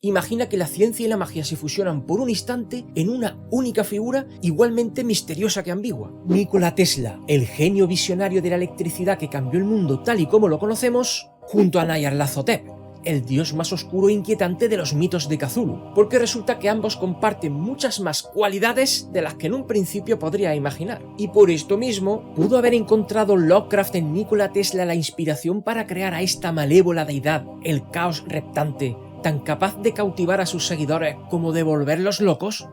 Imagina que la ciencia y la magia se fusionan por un instante en una única figura igualmente misteriosa que ambigua. Nikola Tesla, el genio visionario de la electricidad que cambió el mundo tal y como lo conocemos, junto a Nyarlathotep, el dios más oscuro e inquietante de los mitos de Cthulhu, porque resulta que ambos comparten muchas más cualidades de las que en un principio podría imaginar. Y por esto mismo, pudo haber encontrado Lovecraft en Nikola Tesla la inspiración para crear a esta malévola deidad, el caos reptante, tan capaz de cautivar a sus seguidores como de volverlos locos.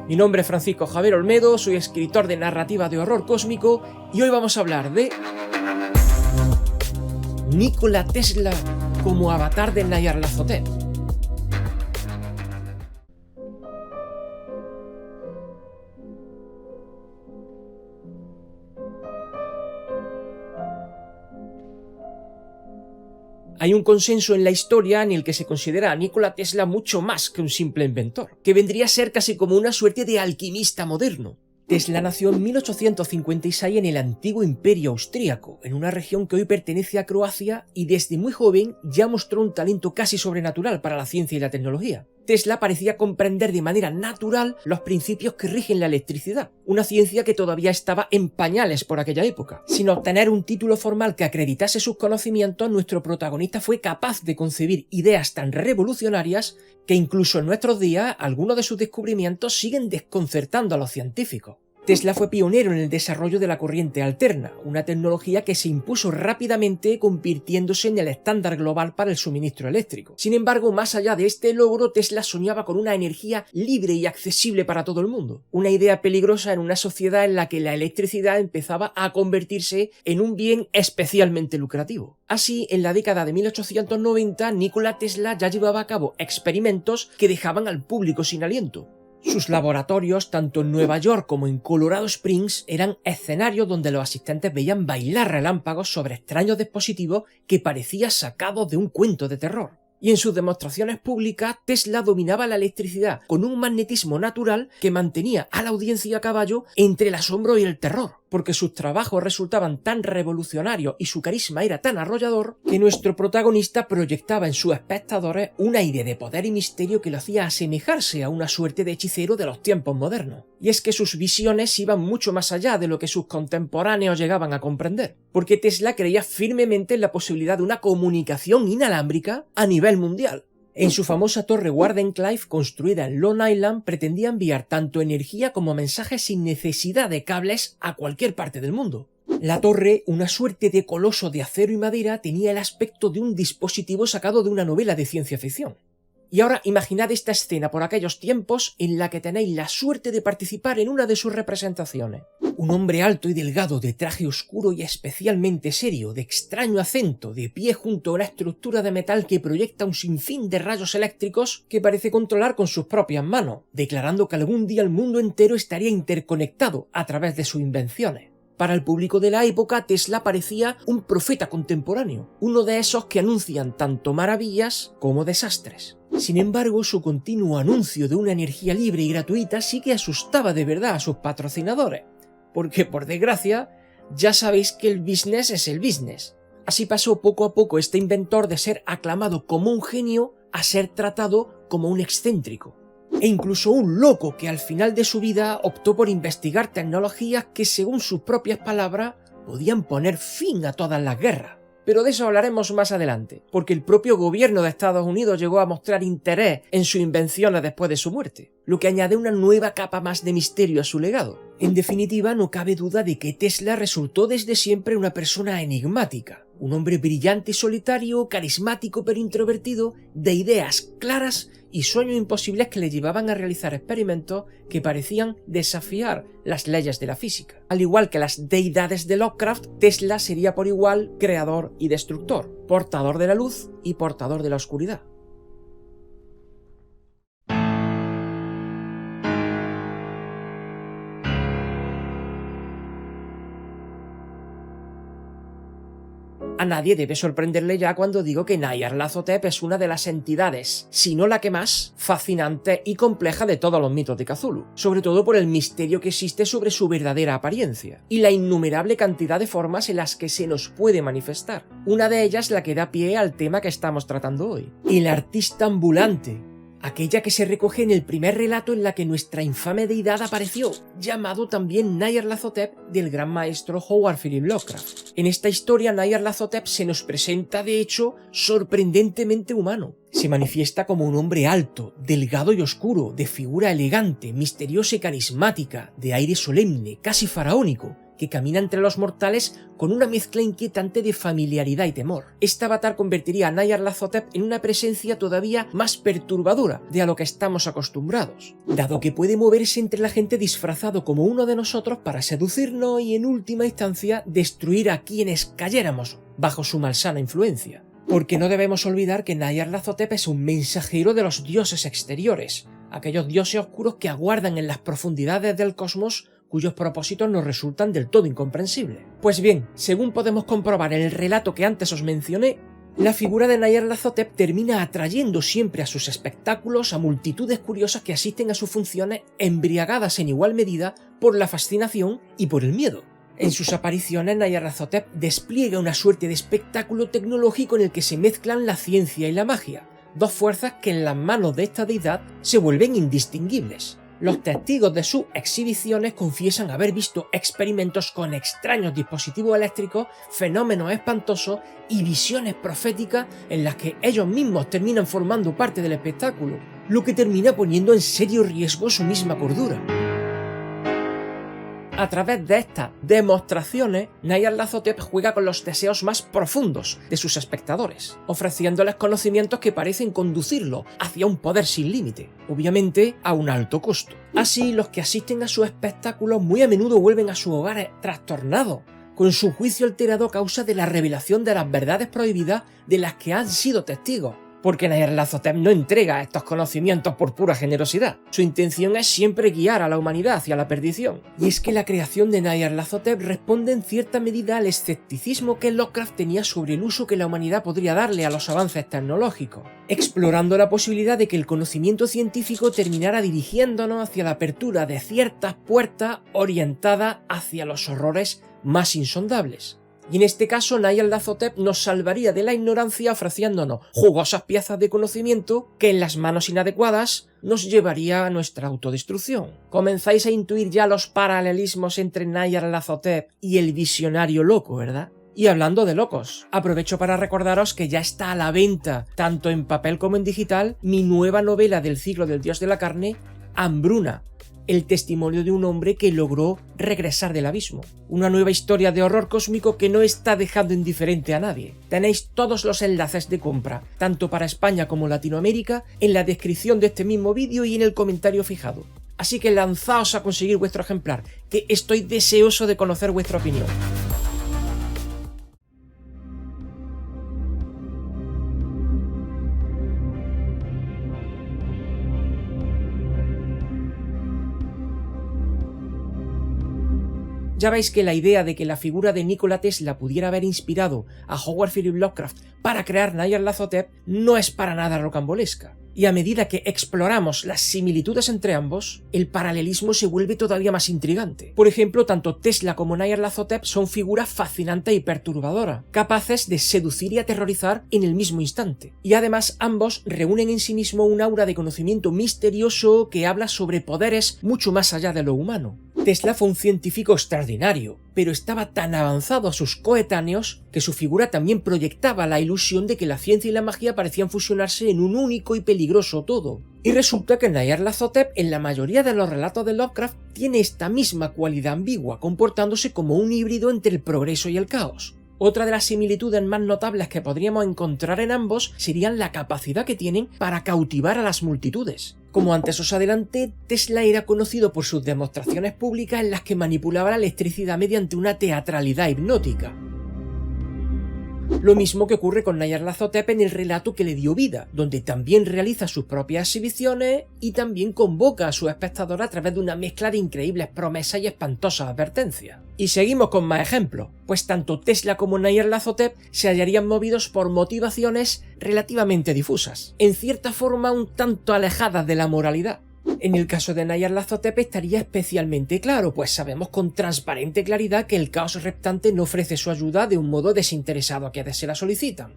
Mi nombre es Francisco Javier Olmedo, soy escritor de narrativa de horror cósmico y hoy vamos a hablar de Nikola Tesla como avatar de Nyarlathotep. Hay un consenso en la historia en el que se considera a Nikola Tesla mucho más que un simple inventor, que vendría a ser casi como una suerte de alquimista moderno. Tesla nació en 1856 en el antiguo Imperio Austríaco, en una región que hoy pertenece a Croacia, y desde muy joven ya mostró un talento casi sobrenatural para la ciencia y la tecnología. Tesla parecía comprender de manera natural los principios que rigen la electricidad, una ciencia que todavía estaba en pañales por aquella época. Sin obtener un título formal que acreditase sus conocimientos, nuestro protagonista fue capaz de concebir ideas tan revolucionarias que incluso en nuestros días algunos de sus descubrimientos siguen desconcertando a los científicos. Tesla fue pionero en el desarrollo de la corriente alterna, una tecnología que se impuso rápidamente convirtiéndose en el estándar global para el suministro eléctrico. Sin embargo, más allá de este logro, Tesla soñaba con una energía libre y accesible para todo el mundo, una idea peligrosa en una sociedad en la que la electricidad empezaba a convertirse en un bien especialmente lucrativo. Así, en la década de 1890, Nikola Tesla ya llevaba a cabo experimentos que dejaban al público sin aliento. Sus laboratorios, tanto en Nueva York como en Colorado Springs, eran escenarios donde los asistentes veían bailar relámpagos sobre extraños dispositivos que parecían sacados de un cuento de terror. Y en sus demostraciones públicas, Tesla dominaba la electricidad con un magnetismo natural que mantenía a la audiencia a caballo entre el asombro y el terror, porque sus trabajos resultaban tan revolucionarios y su carisma era tan arrollador que nuestro protagonista proyectaba en sus espectadores un aire de poder y misterio que lo hacía asemejarse a una suerte de hechicero de los tiempos modernos. Y es que sus visiones iban mucho más allá de lo que sus contemporáneos llegaban a comprender, porque Tesla creía firmemente en la posibilidad de una comunicación inalámbrica a nivel mundial. En su famosa torre Wardenclyffe, construida en Long Island, pretendía enviar tanto energía como mensajes sin necesidad de cables a cualquier parte del mundo. La torre, una suerte de coloso de acero y madera, tenía el aspecto de un dispositivo sacado de una novela de ciencia ficción. Y ahora imaginad esta escena por aquellos tiempos en la que tenéis la suerte de participar en una de sus representaciones. Un hombre alto y delgado, de traje oscuro y especialmente serio, de extraño acento, de pie junto a una estructura de metal que proyecta un sinfín de rayos eléctricos que parece controlar con sus propias manos, declarando que algún día el mundo entero estaría interconectado a través de sus invenciones. Para el público de la época, Tesla parecía un profeta contemporáneo, uno de esos que anuncian tanto maravillas como desastres. Sin embargo, su continuo anuncio de una energía libre y gratuita sí que asustaba de verdad a sus patrocinadores, porque por desgracia ya sabéis que el business es el business. Así pasó poco a poco este inventor de ser aclamado como un genio a ser tratado como un excéntrico, e incluso un loco que al final de su vida optó por investigar tecnologías que, según sus propias palabras, podían poner fin a todas las guerras. Pero de eso hablaremos más adelante, porque el propio gobierno de Estados Unidos llegó a mostrar interés en sus invenciones después de su muerte, lo que añade una nueva capa más de misterio a su legado. En definitiva, no cabe duda de que Tesla resultó desde siempre una persona enigmática, un hombre brillante y solitario, carismático pero introvertido, de ideas claras y sueños imposibles que le llevaban a realizar experimentos que parecían desafiar las leyes de la física. Al igual que las deidades de Lovecraft, Tesla sería por igual creador y destructor, portador de la luz y portador de la oscuridad. A nadie debe sorprenderle ya cuando digo que Nyarlathotep es una de las entidades, si no la que más, fascinante y compleja de todos los mitos de Cthulhu, sobre todo por el misterio que existe sobre su verdadera apariencia, y la innumerable cantidad de formas en las que se nos puede manifestar. Una de ellas la que da pie al tema que estamos tratando hoy, el artista ambulante, aquella que se recoge en el primer relato en la que nuestra infame deidad apareció, llamado también Nyarlathotep del gran maestro Howard Philip Lovecraft. En esta historia Nyarlathotep se nos presenta de hecho sorprendentemente humano. Se manifiesta como un hombre alto, delgado y oscuro, de figura elegante, misteriosa y carismática, de aire solemne, casi faraónico, que camina entre los mortales con una mezcla inquietante de familiaridad y temor. Este avatar convertiría a Nyarlathotep en una presencia todavía más perturbadora de a lo que estamos acostumbrados, dado que puede moverse entre la gente disfrazado como uno de nosotros para seducirnos y en última instancia destruir a quienes cayéramos bajo su malsana influencia. Porque no debemos olvidar que Nyarlathotep es un mensajero de los dioses exteriores, aquellos dioses oscuros que aguardan en las profundidades del cosmos cuyos propósitos nos resultan del todo incomprensibles. Pues bien, según podemos comprobar en el relato que antes os mencioné, la figura de Nyarlathotep termina atrayendo siempre a sus espectáculos a multitudes curiosas que asisten a sus funciones embriagadas en igual medida por la fascinación y por el miedo. En sus apariciones, Nyarlathotep despliega una suerte de espectáculo tecnológico en el que se mezclan la ciencia y la magia, dos fuerzas que en las manos de esta deidad se vuelven indistinguibles. Los testigos de sus exhibiciones confiesan haber visto experimentos con extraños dispositivos eléctricos, fenómenos espantosos y visiones proféticas en las que ellos mismos terminan formando parte del espectáculo, lo que termina poniendo en serio riesgo su misma cordura. A través de estas demostraciones, Nyarlathotep juega con los deseos más profundos de sus espectadores, ofreciéndoles conocimientos que parecen conducirlos hacia un poder sin límite, obviamente a un alto costo. Así, los que asisten a sus espectáculos muy a menudo vuelven a sus hogares trastornados, con su juicio alterado a causa de la revelación de las verdades prohibidas de las que han sido testigos. Porque Nyarlathotep no entrega estos conocimientos por pura generosidad. Su intención es siempre guiar a la humanidad hacia la perdición. Y es que la creación de Nyarlathotep responde en cierta medida al escepticismo que Lovecraft tenía sobre el uso que la humanidad podría darle a los avances tecnológicos, explorando la posibilidad de que el conocimiento científico terminara dirigiéndonos hacia la apertura de ciertas puertas orientadas hacia los horrores más insondables. Y en este caso Nyarlathotep nos salvaría de la ignorancia ofreciéndonos jugosas piezas de conocimiento que en las manos inadecuadas nos llevaría a nuestra autodestrucción. Comenzáis a intuir ya los paralelismos entre Nyarlathotep y el visionario loco, ¿verdad? Y hablando de locos, aprovecho para recordaros que ya está a la venta, tanto en papel como en digital, mi nueva novela del ciclo del dios de la carne, Hambruna, el testimonio de un hombre que logró regresar del abismo. Una nueva historia de horror cósmico que no está dejando indiferente a nadie. Tenéis todos los enlaces de compra, tanto para España como Latinoamérica, en la descripción de este mismo vídeo y en el comentario fijado. Así que lanzaos a conseguir vuestro ejemplar, que estoy deseoso de conocer vuestra opinión. Ya veis que la idea de que la figura de Nikola Tesla pudiera haber inspirado a Howard Philip Lovecraft para crear Nyarlathotep no es para nada rocambolesca. Y a medida que exploramos las similitudes entre ambos, el paralelismo se vuelve todavía más intrigante. Por ejemplo, tanto Tesla como Nyarlathotep son figuras fascinantes y perturbadoras, capaces de seducir y aterrorizar en el mismo instante. Y además ambos reúnen en sí mismo un aura de conocimiento misterioso que habla sobre poderes mucho más allá de lo humano. Tesla fue un científico extraordinario, pero estaba tan avanzado a sus coetáneos que su figura también proyectaba la ilusión de que la ciencia y la magia parecían fusionarse en un único y peligroso todo. Y resulta que Nyarlathotep en la mayoría de los relatos de Lovecraft tiene esta misma cualidad ambigua, comportándose como un híbrido entre el progreso y el caos. Otra de las similitudes más notables que podríamos encontrar en ambos serían la capacidad que tienen para cautivar a las multitudes. Como antes os adelanté, Tesla era conocido por sus demostraciones públicas en las que manipulaba la electricidad mediante una teatralidad hipnótica. Lo mismo que ocurre con Nyarlathotep en el relato que le dio vida, donde también realiza sus propias exhibiciones y también convoca a su espectador a través de una mezcla de increíbles promesas y espantosas advertencias. Y seguimos con más ejemplos, pues tanto Tesla como Nyarlathotep se hallarían movidos por motivaciones relativamente difusas, en cierta forma un tanto alejadas de la moralidad. En el caso de Nyarlathotep estaría especialmente claro, pues sabemos con transparente claridad que el caos reptante no ofrece su ayuda de un modo desinteresado a quienes se la solicitan,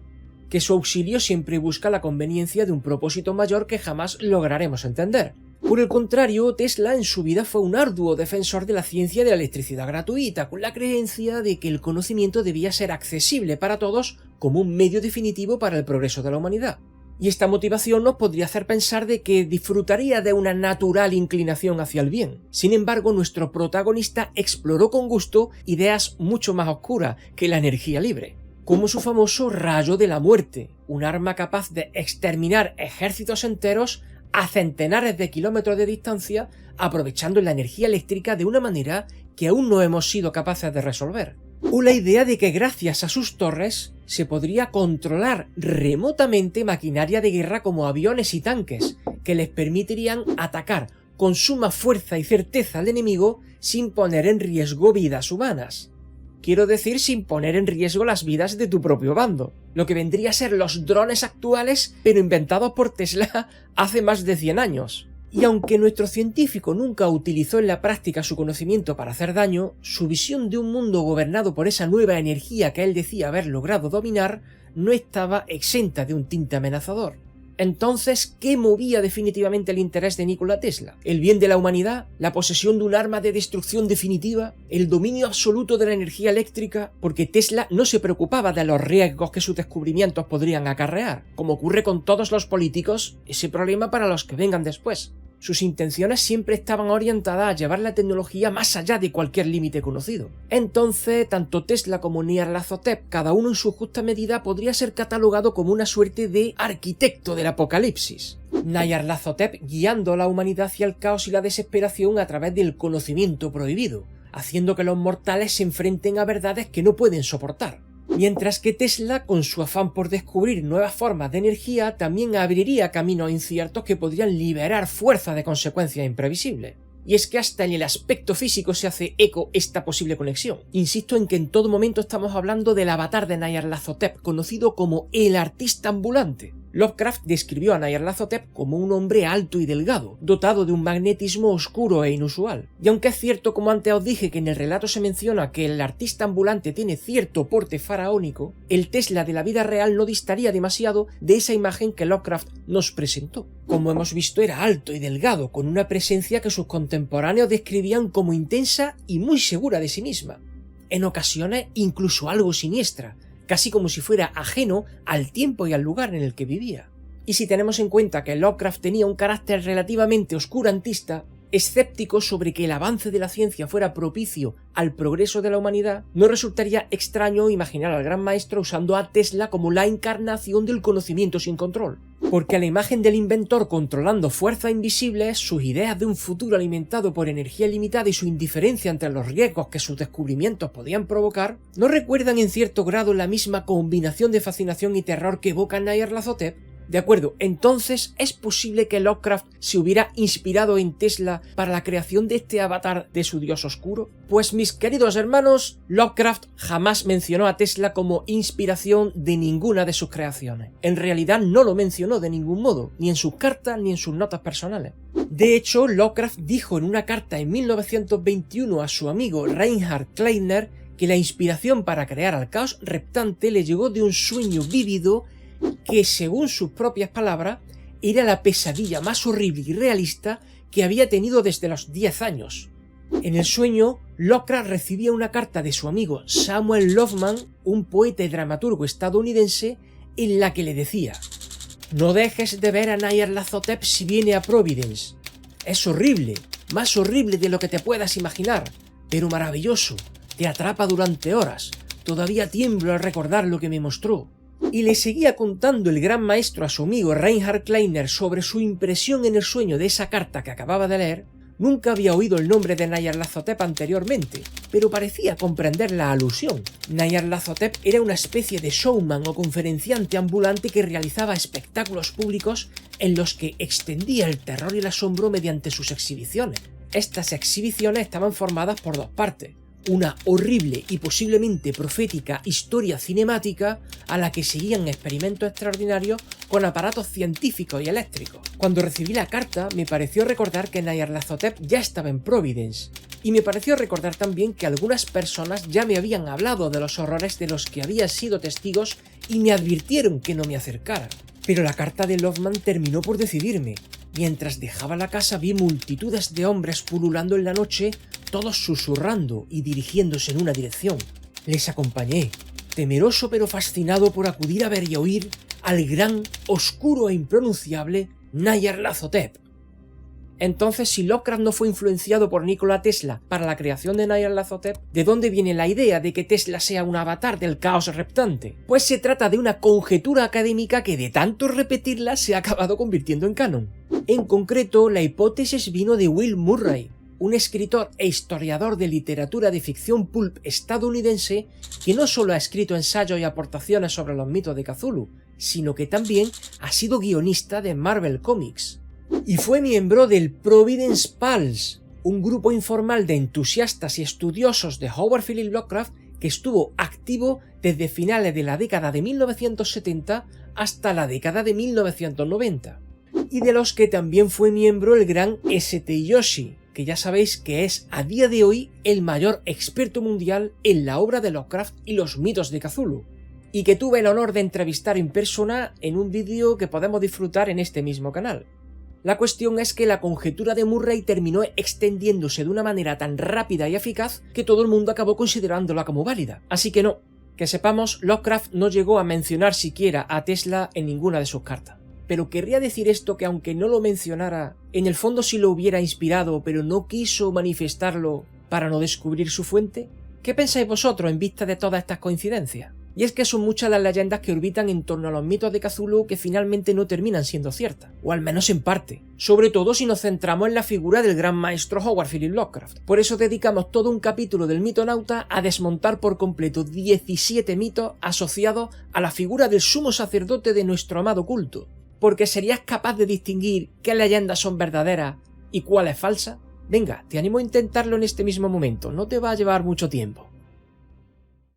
que su auxilio siempre busca la conveniencia de un propósito mayor que jamás lograremos entender. Por el contrario, Tesla en su vida fue un arduo defensor de la ciencia de la electricidad gratuita, con la creencia de que el conocimiento debía ser accesible para todos como un medio definitivo para el progreso de la humanidad. Y esta motivación nos podría hacer pensar de que disfrutaría de una natural inclinación hacia el bien. Sin embargo, nuestro protagonista exploró con gusto ideas mucho más oscuras que la energía libre, como su famoso rayo de la muerte, un arma capaz de exterminar ejércitos enteros a centenares de kilómetros de distancia, aprovechando la energía eléctrica de una manera que aún no hemos sido capaces de resolver. O la idea de que gracias a sus torres se podría controlar remotamente maquinaria de guerra como aviones y tanques, que les permitirían atacar con suma fuerza y certeza al enemigo sin poner en riesgo vidas humanas. Quiero decir, sin poner en riesgo las vidas de tu propio bando, lo que vendría a ser los drones actuales, pero inventados por Tesla hace más de 100 años. Y aunque nuestro científico nunca utilizó en la práctica su conocimiento para hacer daño, su visión de un mundo gobernado por esa nueva energía que él decía haber logrado dominar no estaba exenta de un tinte amenazador. Entonces, ¿qué movía definitivamente el interés de Nikola Tesla? ¿El bien de la humanidad? ¿La posesión de un arma de destrucción definitiva? ¿El dominio absoluto de la energía eléctrica? Porque Tesla no se preocupaba de los riesgos que sus descubrimientos podrían acarrear. Como ocurre con todos los políticos, ese problema para los que vengan después. Sus intenciones siempre estaban orientadas a llevar la tecnología más allá de cualquier límite conocido. Entonces, tanto Tesla como Nyarlathotep, cada uno en su justa medida, podría ser catalogado como una suerte de arquitecto del apocalipsis. Nyarlathotep guiando a la humanidad hacia el caos y la desesperación a través del conocimiento prohibido, haciendo que los mortales se enfrenten a verdades que no pueden soportar. Mientras que Tesla, con su afán por descubrir nuevas formas de energía, también abriría caminos inciertos que podrían liberar fuerza de consecuencias imprevisibles. Y es que hasta en el aspecto físico se hace eco esta posible conexión. Insisto en que en todo momento estamos hablando del avatar de Nyarlathotep, conocido como el artista ambulante. Lovecraft describió a Nyarlathotep como un hombre alto y delgado, dotado de un magnetismo oscuro e inusual. Y aunque es cierto, como antes os dije, que en el relato se menciona que el artista ambulante tiene cierto porte faraónico, el Tesla de la vida real no distaría demasiado de esa imagen que Lovecraft nos presentó. Como hemos visto, era alto y delgado, con una presencia que sus contemporáneos describían como intensa y muy segura de sí misma. En ocasiones incluso algo siniestra, casi como si fuera ajeno al tiempo y al lugar en el que vivía. Y si tenemos en cuenta que Lovecraft tenía un carácter relativamente oscurantista, escéptico sobre que el avance de la ciencia fuera propicio al progreso de la humanidad, no resultaría extraño imaginar al gran maestro usando a Tesla como la encarnación del conocimiento sin control. Porque a la imagen del inventor controlando fuerzas invisibles, sus ideas de un futuro alimentado por energía limitada y su indiferencia ante los riesgos que sus descubrimientos podían provocar, ¿no recuerdan en cierto grado la misma combinación de fascinación y terror que evoca Nyarlathotep? De acuerdo, entonces ¿es posible que Lovecraft se hubiera inspirado en Tesla para la creación de este avatar de su dios oscuro? Pues mis queridos hermanos, Lovecraft jamás mencionó a Tesla como inspiración de ninguna de sus creaciones. En realidad no lo mencionó de ningún modo, ni en sus cartas ni en sus notas personales. De hecho, Lovecraft dijo en una carta en 1921 a su amigo Reinhard Kleiner que la inspiración para crear al caos reptante le llegó de un sueño vívido que, según sus propias palabras, era la pesadilla más horrible y realista que había tenido desde los 10 años. En el sueño, Lovecraft recibía una carta de su amigo Samuel Loveman, un poeta y dramaturgo estadounidense, en la que le decía: «No dejes de ver a Nyarlathotep si viene a Providence. Es horrible, más horrible de lo que te puedas imaginar, pero maravilloso, te atrapa durante horas, todavía tiemblo al recordar lo que me mostró». Y le seguía contando el gran maestro a su amigo Reinhard Kleiner sobre su impresión en el sueño de esa carta que acababa de leer, Nunca había oído el nombre de Nyarlathotep anteriormente, pero parecía comprender la alusión. Nyarlathotep era una especie de showman o conferenciante ambulante que realizaba espectáculos públicos en los que extendía el terror y el asombro mediante sus exhibiciones. Estas exhibiciones estaban formadas por dos partes: una horrible y posiblemente profética historia cinemática a la que seguían experimentos extraordinarios con aparatos científicos y eléctricos. Cuando recibí la carta, me pareció recordar que Nyarlathotep ya estaba en Providence, y me pareció recordar también que algunas personas ya me habían hablado de los horrores de los que había sido testigos y me advirtieron que no me acercara. Pero la carta de Loveman terminó por decidirme. Mientras dejaba la casa vi multitudes de hombres pululando en la noche, todos susurrando y dirigiéndose en una dirección. Les acompañé, temeroso pero fascinado por acudir a ver y oír al gran, oscuro e impronunciable Nyarlathotep. Entonces, si Lovecraft no fue influenciado por Nikola Tesla para la creación de Nyarlathotep, ¿de dónde viene la idea de que Tesla sea un avatar del caos reptante? Pues se trata de una conjetura académica que de tanto repetirla se ha acabado convirtiendo en canon. En concreto, la hipótesis vino de Will Murray, un escritor e historiador de literatura de ficción pulp estadounidense que no solo ha escrito ensayos y aportaciones sobre los mitos de Cthulhu, sino que también ha sido guionista de Marvel Comics. Y fue miembro del Providence Pals, un grupo informal de entusiastas y estudiosos de Howard Phillips Lovecraft que estuvo activo desde finales de la década de 1970 hasta la década de 1990, y de los que también fue miembro el gran St. Joshi, que ya sabéis que es a día de hoy el mayor experto mundial en la obra de Lovecraft y los mitos de Cthulhu, y que tuve el honor de entrevistar en persona en un vídeo que podemos disfrutar en este mismo canal. La cuestión es que la conjetura de Murray terminó extendiéndose de una manera tan rápida y eficaz que todo el mundo acabó considerándola como válida. Así que no, que sepamos, Lovecraft no llegó a mencionar siquiera a Tesla en ninguna de sus cartas. Pero querría decir esto que aunque no lo mencionara, en el fondo sí lo hubiera inspirado, pero no quiso manifestarlo para no descubrir su fuente. ¿Qué pensáis vosotros en vista de todas estas coincidencias? Y es que son muchas las leyendas que orbitan en torno a los mitos de Cthulhu que finalmente no terminan siendo ciertas, o al menos en parte, sobre todo si nos centramos en la figura del gran maestro Howard Phillips Lovecraft. Por eso dedicamos todo un capítulo del Mitonauta a desmontar por completo 17 mitos asociados a la figura del sumo sacerdote de nuestro amado culto. Porque ¿serías capaz de distinguir qué leyendas son verdaderas y cuáles falsas? Venga, te animo a intentarlo en este mismo momento, no te va a llevar mucho tiempo.